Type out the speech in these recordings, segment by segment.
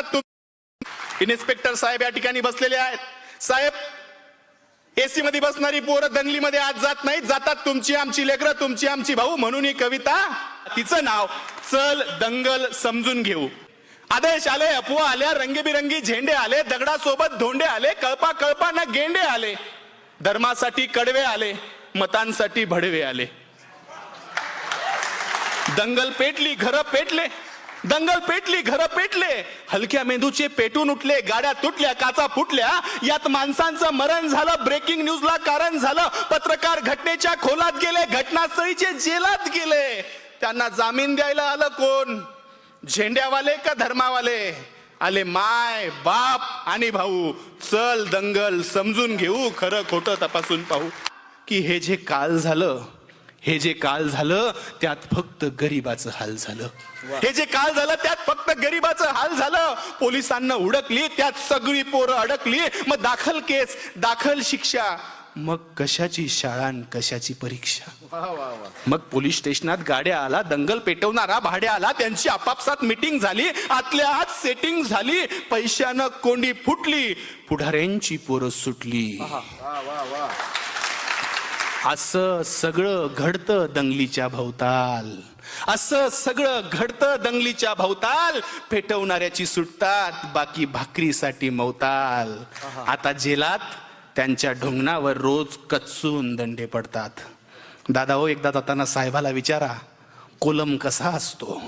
जातात इन्स्पेक्टर साहेब या ठिकाणी बसलेले आहेत. साहेब, एसी मध्ये बसणारी पोरं दंगलीमध्ये आज जात नाहीत, जातात तुमची आमची लेकरं, तुमची आमची भाऊ. म्हणून ही कविता, तिचं नाव चल दंगल समजून घेऊ. आदेश आले, अफवा आल्या, रंगीबिरंगी झेंडे आले, दगडासोबत धोंडे आले, कळपा कळपा न गेंडे आले, धर्मासाठी कडवे आले, मतांसाठी भडवे आले. दंगल पेटली, घरं पेटले, दंगल पेटली, घरं पेटले, हलक्या मेंदूचे पेटून उठले, गाड्या तुटल्या, काचा फुटल्या, यात माणसांचं मरण झालं, ब्रेकिंग न्यूजला कारण झालं, पत्रकार घटनेच्या खोलात गेले, घटनास्थळीचे जेलात गेले. त्यांना जामीन द्यायला आलं कोण? झेंड्यावाले का धर्मावाले? आले माय बाप आणि भाऊ. चल दंगल समजून घेऊ, खरं खोटं तपासून पाहू. की हे जे काल झालं, हे जे काल झालं त्यात फक्त गरिबाचं हाल झालं. हे जे काल झालं त्यात फक्त गरिबाचं हाल झालं. पोलिसांना उडकली, त्यात सगळी पोरं अडकली. मग दाखल केस, दाखल शिक्षा, मग कशाची शाळा आणि कशाची परीक्षा. मग पोलीस स्टेशनात गाड्या आला, दंगल पेटवणारा भाड्या आला, त्यांची आपापसात मीटिंग झाली, आतल्या आत सेटिंग झाली, पैशानं कोंडी फुटली, पुढाऱ्यांची पोरं सुटली. असं सगळं घडतं दंगलीच्या भोवताल, असं सगळं घडतं दंगलीच्या भोवताल. पेटवणाऱ्याची सुटतात, बाकी भाकरीसाठी मवताल. आता जेलात त्यांच्या ढोंगणावर रोज कच्चून दंडे पडतात. दादा हो, एकदा जाताना साहेबाला विचारा, कोलम कसा असतो,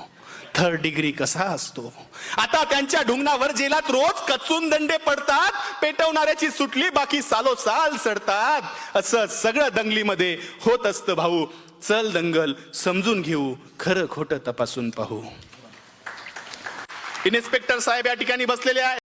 थर्ड डिग्री कसा असतो. आता त्यांच्या ढुंगणावर जेलात रोज कचून दंडे पडतात. पेटवणाऱ्याची सुटली, बाकी सालोसाल सडतात. असं सगळं दंगलीमध्ये होत असतं भाऊ. चल दंगल समजून घेऊ, खरं खोटं तपासून पाहू. इन्स्पेक्टर साहेब या ठिकाणी बसलेले आहेत.